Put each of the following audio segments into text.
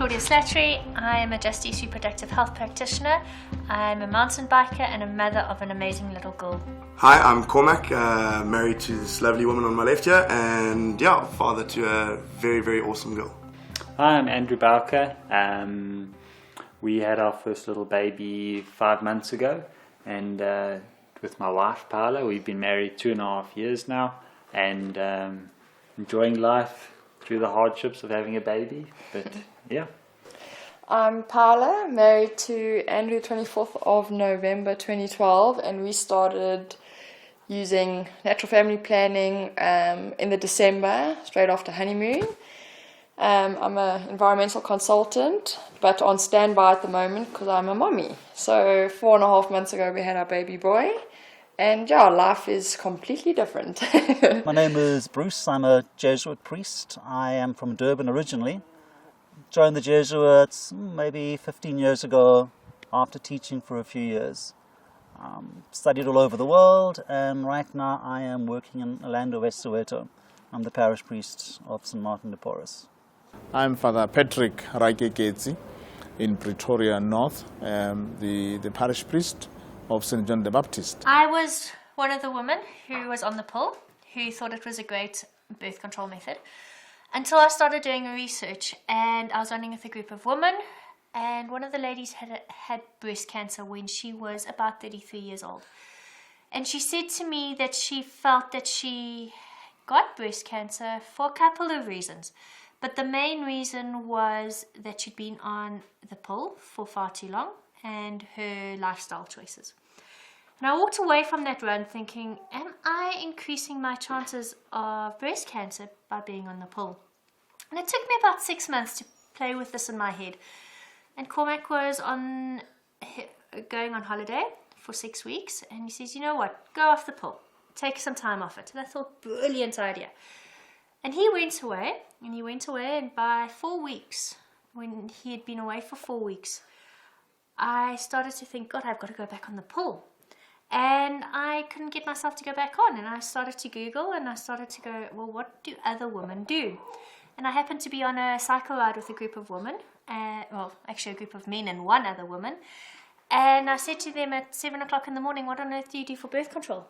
Claudia Slattery. I am a Just Eat reproductive health practitioner. I'm a mountain biker and a mother of an amazing little girl. Hi, I'm Cormac, married to this lovely woman on my left here, and father to a very, very awesome girl. Hi, I'm Andrew Bowker. We had our first little baby 5 months ago, and with my wife Paula, we've been married 2.5 years now, and enjoying life through the hardships of having a baby. But yeah. I'm Paula, married to Andrew 24th of November 2012, and we started using natural family planning in the December, straight after honeymoon. I'm an environmental consultant, but on standby at the moment because I'm a mommy. So 4.5 months ago we had our baby boy, and life is completely different. My name is Bruce. I'm a Jesuit priest. I am from Durban originally. Joined the Jesuits maybe 15 years ago after teaching for a few years. Studied all over the world, and right now I am working in Orlando, West Soweto. I'm the parish priest of St. Martin de Porres. I'm Father Patrick Raikeketsi in Pretoria North, the parish priest of St. John the Baptist. I was one of the women who was on the pill, who thought it was a great birth control method, until I started doing research, and I was running with a group of women, and one of the ladies had breast cancer when she was about 33 years old. And she said to me that she felt that she got breast cancer for a couple of reasons. But the main reason was that she'd been on the pill for far too long and her lifestyle choices. And I walked away from that run thinking, am I increasing my chances of breast cancer by being on the pill? And it took me about 6 months to play with this in my head. And Cormac was going on holiday for 6 weeks, and he says, you know what, go off the pill, take some time off it. And I thought, brilliant idea. And he went away, and by 4 weeks, when he had been away for 4 weeks, I started to think, God, I've got to go back on the pill. And I couldn't get myself to go back on, and I started to Google, and I started to go, well, what do other women do? And I happened to be on a cycle ride with a group of women, actually a group of men and one other woman, and I said to them at 7 o'clock in the morning, what on earth do you do for birth control?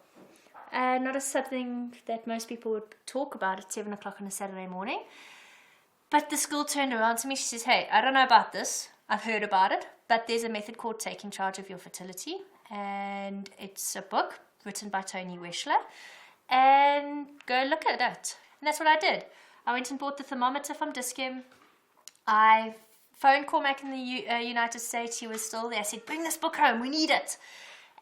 Not something that most people would talk about at 7 o'clock on a Saturday morning. But this girl turned around to me, she says, hey, I don't know about this, I've heard about it, but there's a method called Taking Charge of Your Fertility, and it's a book written by Tony Weschler, and go look at it. And that's what I did. I went and bought the thermometer from Discam. I phoned Cormac in the United States, he was still there. I said, bring this book home, we need it.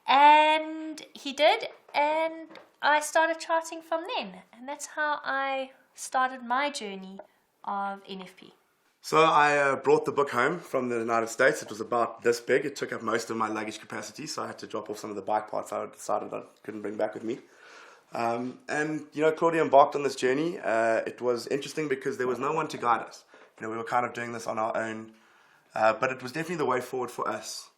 And he did, and I started charting from then. And that's how I started my journey of NFP. So I brought the book home from the United States. It was about this big. It took up most of my luggage capacity, so I had to drop off some of the bike parts I decided I couldn't bring back with me. And Claudia embarked on this journey. It was interesting because there was no one to guide us. We were kind of doing this on our own, but it was definitely the way forward for us.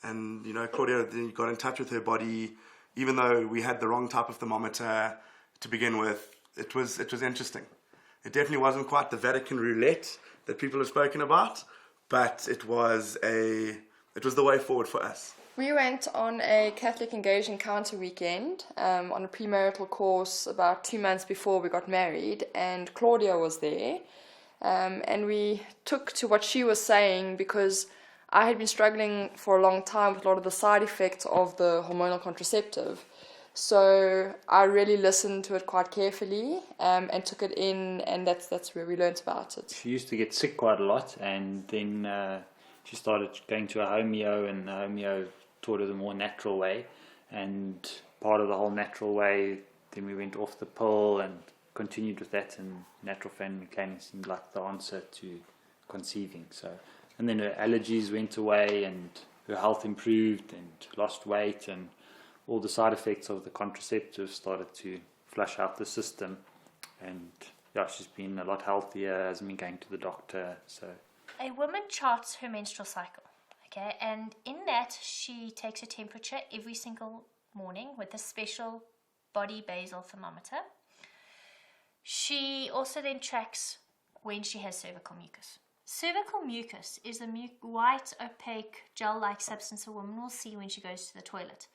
And Claudia got in touch with her body, even though we had the wrong type of thermometer to begin with. It was interesting. It definitely wasn't quite the Vatican roulette that people have spoken about, but it was the way forward for us. We went on a Catholic Engaged Encounter weekend on a premarital course about 2 months before we got married, and Claudia was there. And we took to what she was saying because I had been struggling for a long time with a lot of the side effects of the hormonal contraceptive. So I really listened to it quite carefully and took it in, and that's where we learnt about it. She used to get sick quite a lot, and then she started going to a homeo, and the homeo taught her the more natural way, and part of the whole natural way, then we went off the pill and continued with that, and natural family planning seemed like the answer to conceiving. And then her allergies went away, and her health improved, and lost weight, and all the side effects of the contraceptives started to flush out the system, and she's been a lot healthier, hasn't been going to the doctor. So a woman charts her menstrual cycle, okay, and in that she takes her temperature every single morning with a special body basal thermometer. She also then tracks when she has cervical mucus. Cervical mucus is the white, opaque, gel-like substance a woman will see when she goes to the toilet.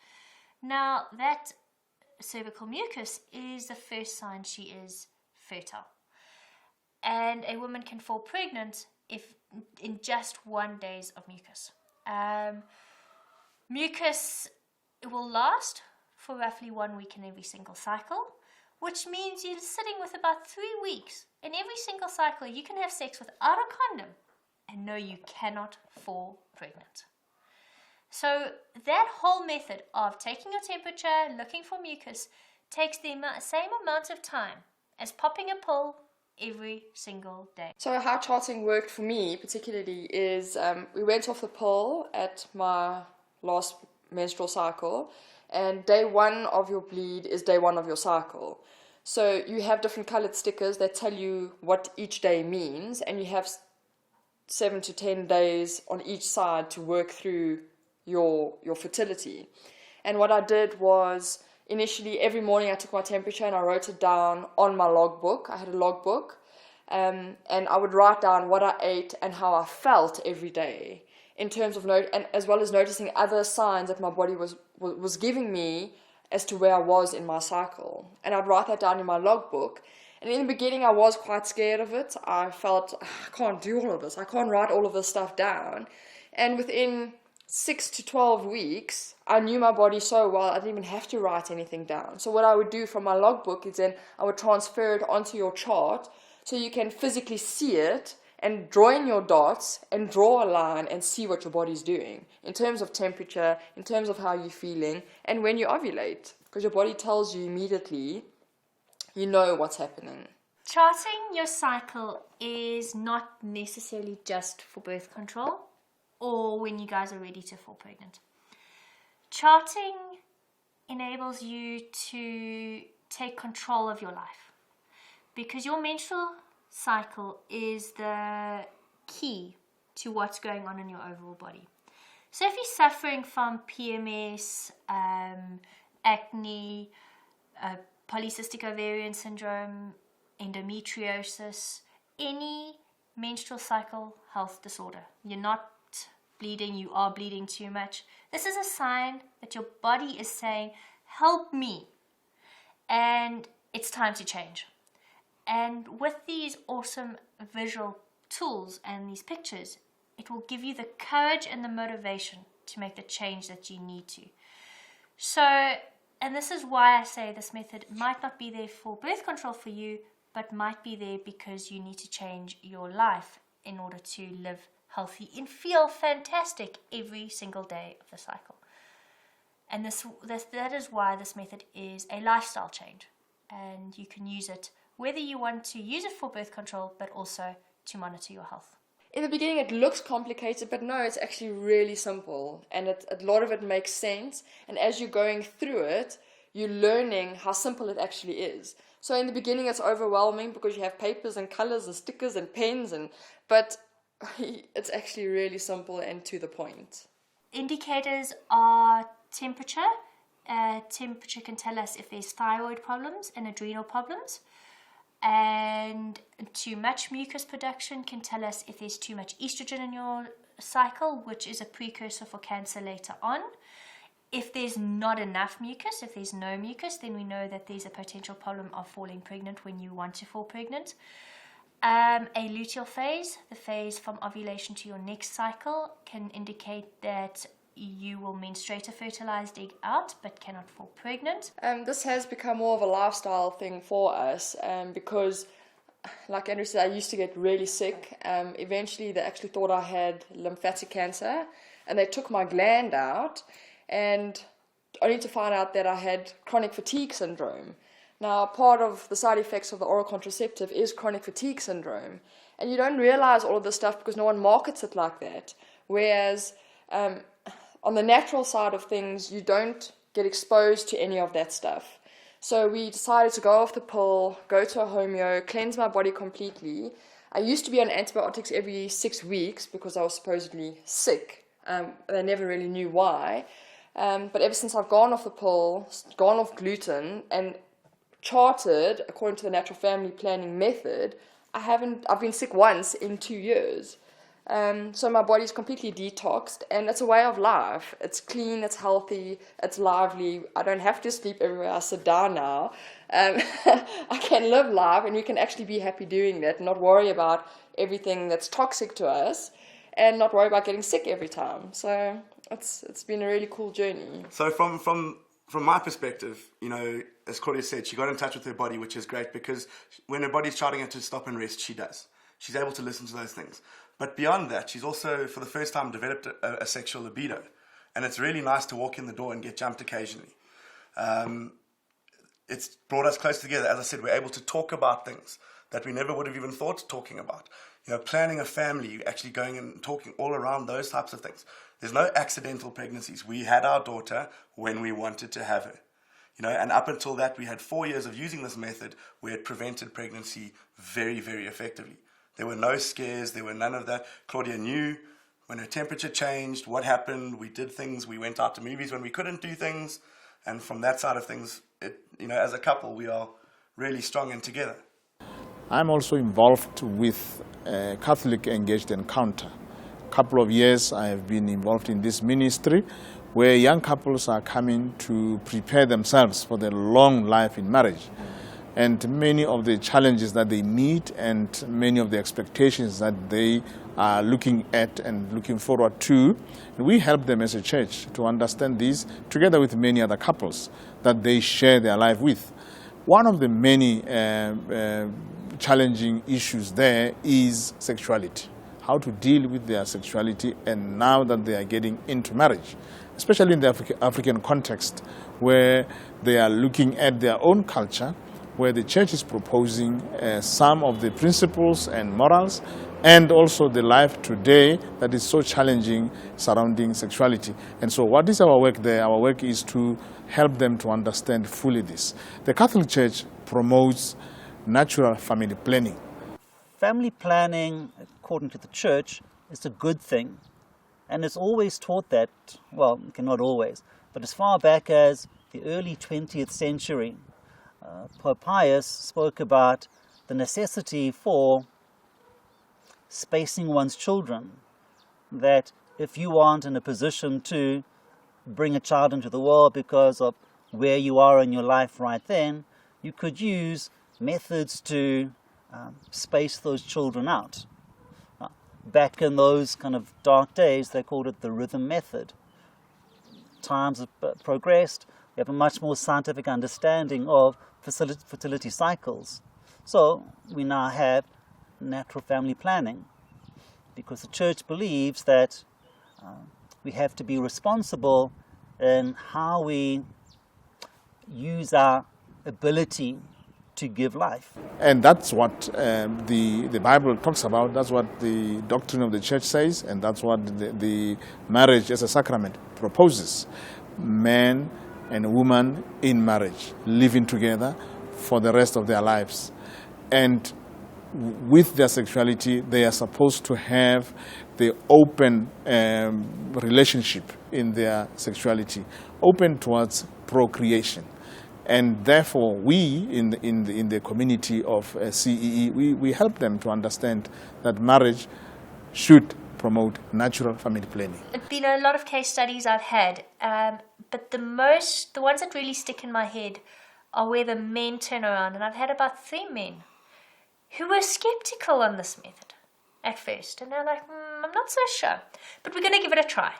Now, that cervical mucus is the first sign she is fertile. And a woman can fall pregnant if in just 1 day of mucus. Mucus will last for roughly 1 week in every single cycle, which means you're sitting with about 3 weeks. In every single cycle, you can have sex without a condom, and no, you cannot fall pregnant. So that whole method of taking your temperature, looking for mucus, takes the same amount of time as popping a pill every single day. So how charting worked for me particularly is we went off the pill at my last menstrual cycle, and day 1 of your bleed is day 1 of your cycle. So you have different colored stickers that tell you what each day means, and you have 7 to 10 days on each side to work through your fertility. And what I did was, initially every morning I took my temperature and I wrote it down on my logbook. I had a logbook, and I would write down what I ate and how I felt every day, in terms of and as well as noticing other signs that my body was giving me as to where I was in my cycle. And I'd write that down in my logbook. And in the beginning I was quite scared of it. I felt, I can't do all of this. I can't write all of this stuff down. And within 6 to 12 weeks, I knew my body so well I didn't even have to write anything down. So what I would do from my logbook is then I would transfer it onto your chart so you can physically see it and draw in your dots and draw a line and see what your body's doing in terms of temperature, in terms of how you're feeling, and when you ovulate, because your body tells you immediately, you know what's happening. Charting your cycle is not necessarily just for birth control or when you guys are ready to fall pregnant. Charting enables you to take control of your life, because your menstrual cycle is the key to what's going on in your overall body. So if you're suffering from PMS, acne, polycystic ovarian syndrome, endometriosis, any menstrual cycle health disorder, you're not bleeding, you are bleeding too much, this is a sign that your body is saying, help me, and it's time to change. And with these awesome visual tools and these pictures, it will give you the courage and the motivation to make the change that you need to. So, and this is why I say this method might not be there for birth control for you, but might be there because you need to change your life in order to live healthy and feel fantastic every single day of the cycle. And that is why this method is a lifestyle change, and you can use it whether you want to use it for birth control, but also to monitor your health. In the beginning it looks complicated, but no, it's actually really simple, and a lot of it makes sense, and as you're going through it, you're learning how simple it actually is. So in the beginning it's overwhelming because you have papers and colors and stickers and pens, but it's actually really simple and to the point. Indicators are temperature. Temperature can tell us if there's thyroid problems and adrenal problems. And too much mucus production can tell us if there's too much estrogen in your cycle, which is a precursor for cancer later on. If there's not enough mucus, if there's no mucus, then we know that there's a potential problem of falling pregnant when you want to fall pregnant. A luteal phase, the phase from ovulation to your next cycle, can indicate that you will menstruate a fertilized egg out but cannot fall pregnant. This has become more of a lifestyle thing for us because, like Andrew said, I used to get really sick. Eventually they actually thought I had lymphatic cancer, and they took my gland out, and only to find out that I had chronic fatigue syndrome. Now, part of the side effects of the oral contraceptive is chronic fatigue syndrome, and you don't realize all of this stuff because no one markets it like that, whereas on the natural side of things, you don't get exposed to any of that stuff. So we decided to go off the pill, go to a homeo, cleanse my body completely. I used to be on antibiotics every 6 weeks because I was supposedly sick. They never really knew why. But ever since I've gone off the pill, gone off gluten, and charted according to the natural family planning method, I've been sick once in 2 years. So my body's completely detoxed, and it's a way of life. It's clean, it's healthy, it's lively. I don't have to sleep everywhere I sit down now. I can live life, and we can actually be happy doing that, not worry about everything that's toxic to us, and not worry about getting sick every time. So it's been a really cool journey. So from my perspective, as Claudia said, she got in touch with her body, which is great, because when her body's shouting her to stop and rest, she does. She's able to listen to those things. But beyond that, she's also, for the first time, developed a sexual libido. And it's really nice to walk in the door and get jumped occasionally. It's brought us closer together. As I said, we're able to talk about things that we never would have even thought talking about. Planning a family, actually going and talking all around those types of things. There's no accidental pregnancies. We had our daughter when we wanted to have her. And up until that, we had 4 years of using this method where it prevented pregnancy very, very effectively. There were no scares, there were none of that. Claudia knew when her temperature changed, what happened. We did things, we went out to movies when we couldn't do things. And from that side of things, as a couple, we are really strong and together. I'm also involved with Catholic Engaged Encounter. A couple of years I have been involved in this ministry where young couples are coming to prepare themselves for their long life in marriage. And many of the challenges that they meet and many of the expectations that they are looking at and looking forward to, we help them as a church to understand these together with many other couples that they share their life with. One of the many challenging issues there is sexuality, how to deal with their sexuality, and now that they are getting into marriage, especially in the African context where they are looking at their own culture, where the church is proposing some of the principles and morals, and also the life today that is so challenging surrounding sexuality. And so what is our work there? Our work is to help them to understand fully this. The Catholic Church promotes natural family planning. Family planning, according to the church, is a good thing. And it's always taught that, well, okay, not always, but as far back as the early 20th century, Pope Pius spoke about the necessity for spacing one's children, that if you aren't in a position to bring a child into the world because of where you are in your life right then, you could use methods to space those children out. Back in those kind of dark days, they called it the rhythm method. Times have progressed. We have a much more scientific understanding of fertility cycles. So we now have natural family planning, because the church believes that we have to be responsible in how we use our ability to give life. And that's what the Bible talks about, that's what the doctrine of the church says, and that's what the marriage as a sacrament proposes. Man and woman in marriage, living together for the rest of their lives. And with their sexuality, they are supposed to have the open relationship in their sexuality, open towards procreation. And therefore, we in the community of CEE, we help them to understand that marriage should promote natural family planning. A lot of case studies I've had, but the ones that really stick in my head are where the men turn around, and I've had about 3 men who were skeptical on this method at first, and they're like, I'm not so sure, but we're going to give it a try.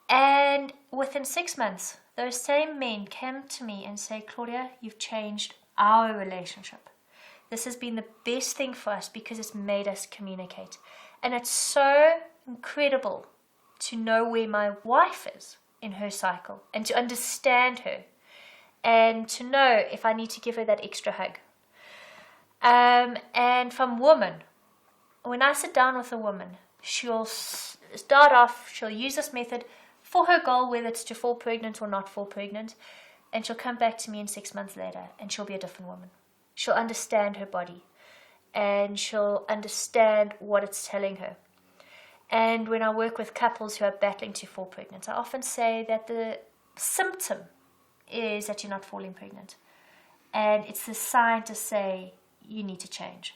And within 6 months, those same men came to me and say, Claudia, you've changed our relationship. This has been the best thing for us because it's made us communicate. And it's so incredible to know where my wife is in her cycle and to understand her and to know if I need to give her that extra hug. And from women, when I sit down with a woman, she'll start off, she'll use this method for her goal, whether it's to fall pregnant or not fall pregnant, and she'll come back to me in 6 months later and she'll be a different woman. She'll understand her body and she'll understand what it's telling her. And when I work with couples who are battling to fall pregnant, I often say that the symptom is that you're not falling pregnant. And it's the sign to say you need to change.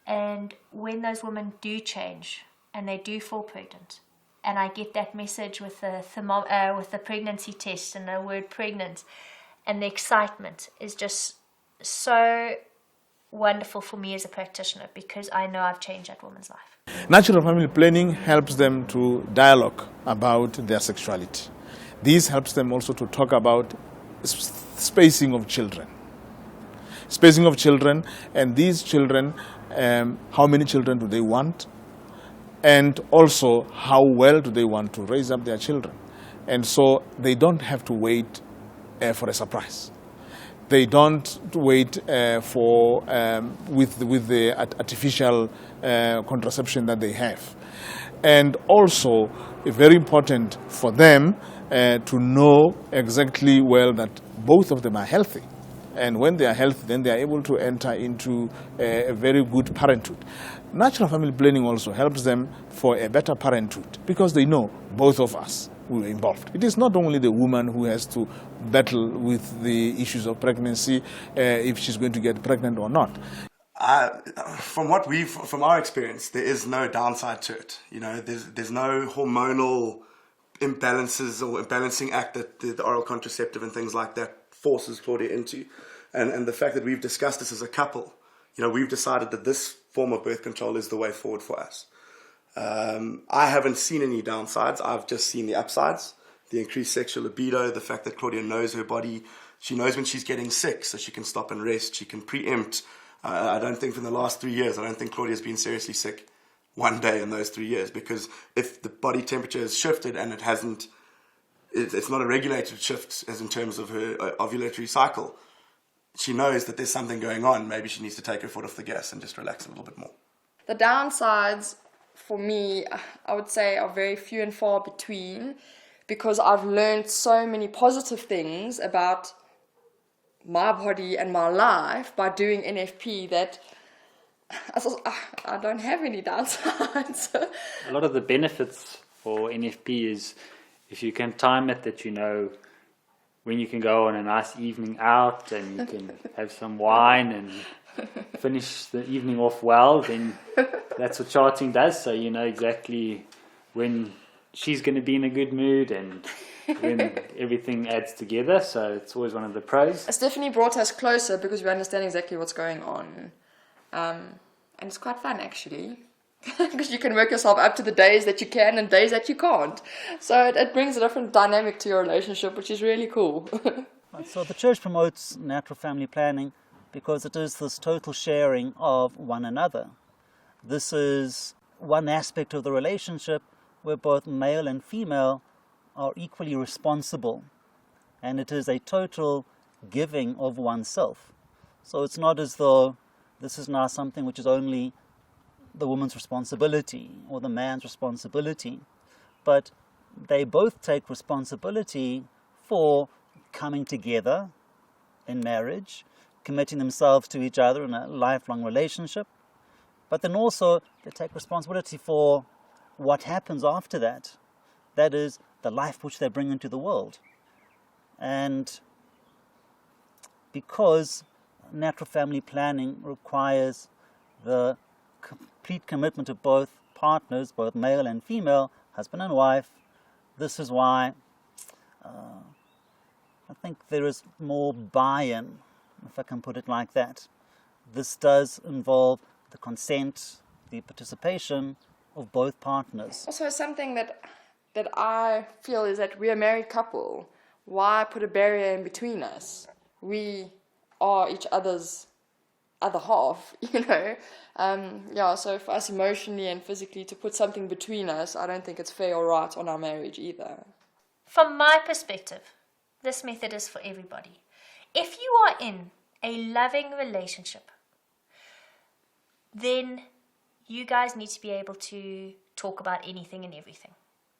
And when those women do change and they do fall pregnant, and I get that message with the pregnancy test and the word pregnant, and the excitement is just so wonderful for me as a practitioner, because I know I've changed that woman's life. Natural family planning helps them to dialogue about their sexuality. This helps them also to talk about spacing of children. Spacing of children, and these children, how many children do they want? And also, how well do they want to raise up their children? And so they don't have to wait for a surprise. They don't wait with the artificial contraception that they have. And also, very important for them to know exactly well that both of them are healthy. And when they are healthy, then they are able to enter into a very good parenthood. Natural family planning also helps them for a better parenthood, because they know both of us were involved. It is not only the woman who has to battle with the issues of pregnancy, if she's going to get pregnant or not. From our experience, there is no downside to it. You know, there's no hormonal imbalances or balancing act that the oral contraceptive and things like that forces Claudia into. And the fact that we've discussed this as a couple, you know, we've decided that this form of birth control is the way forward for us. I haven't seen any downsides. I've just seen the upsides, the increased sexual libido, the fact that Claudia knows her body. She knows when she's getting sick, so she can stop and rest. She can preempt. I don't think in the last 3 years, I don't think Claudia's been seriously sick one day in those 3 years, because if the body temperature has shifted and it's not a regulated shift as in terms of her ovulatory cycle, she knows that there's something going on. Maybe she needs to take her foot off the gas and just relax a little bit more. The downsides for me, I would say, are very few and far between, because I've learned so many positive things about my body and my life by doing NFP that I don't have any downsides. A lot of the benefits for NFP is if you can time it, that you know when you can go on a nice evening out and you can have some wine and finish the evening off well, then that's what charting does. So you know exactly when she's going to be in a good mood and when everything adds together. So it's always one of the pros. It's definitely brought us closer because we understand exactly what's going on. And it's quite fun, actually. Because you can work yourself up to the days that you can and days that you can't. So it brings a different dynamic to your relationship, which is really cool. So the church promotes natural family planning because it is this total sharing of one another. This is one aspect of the relationship where both male and female are equally responsible. And it is a total giving of oneself. So it's not as though this is now something which is only the woman's responsibility or the man's responsibility, but they both take responsibility for coming together in marriage, committing themselves to each other in a lifelong relationship, but then also they take responsibility for what happens after that. That is the life which they bring into the world. And because natural family planning requires the complete commitment of both partners, both male and female, husband and wife, this is why I think there is more buy-in, if I can put it like that. This does involve the consent, the participation of both partners. Also, something that I feel is that we're a married couple. Why put a barrier in between us? We are each other's other half, you know. So for us emotionally and physically to put something between us, I don't think it's fair or right on our marriage either. From my perspective, this method is for everybody. If you are in a loving relationship, then you guys need to be able to talk about anything and everything,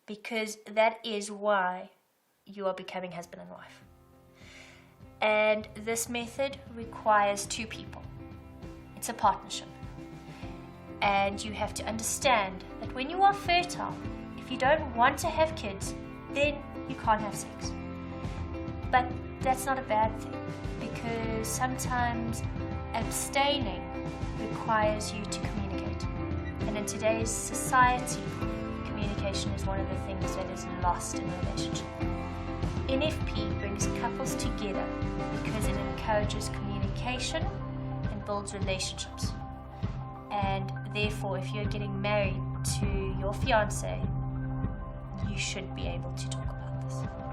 because that is why you are becoming husband and wife. And this method requires two people. It's a partnership. And you have to understand that when you are fertile, if you don't want to have kids, then you can't have sex. But that's not a bad thing, because sometimes abstaining requires you to communicate. And in today's society, communication is one of the things that is lost in a relationship. NFP brings couples together because it encourages communication and builds relationships. And therefore, if you're getting married to your fiance, you should be able to talk about this.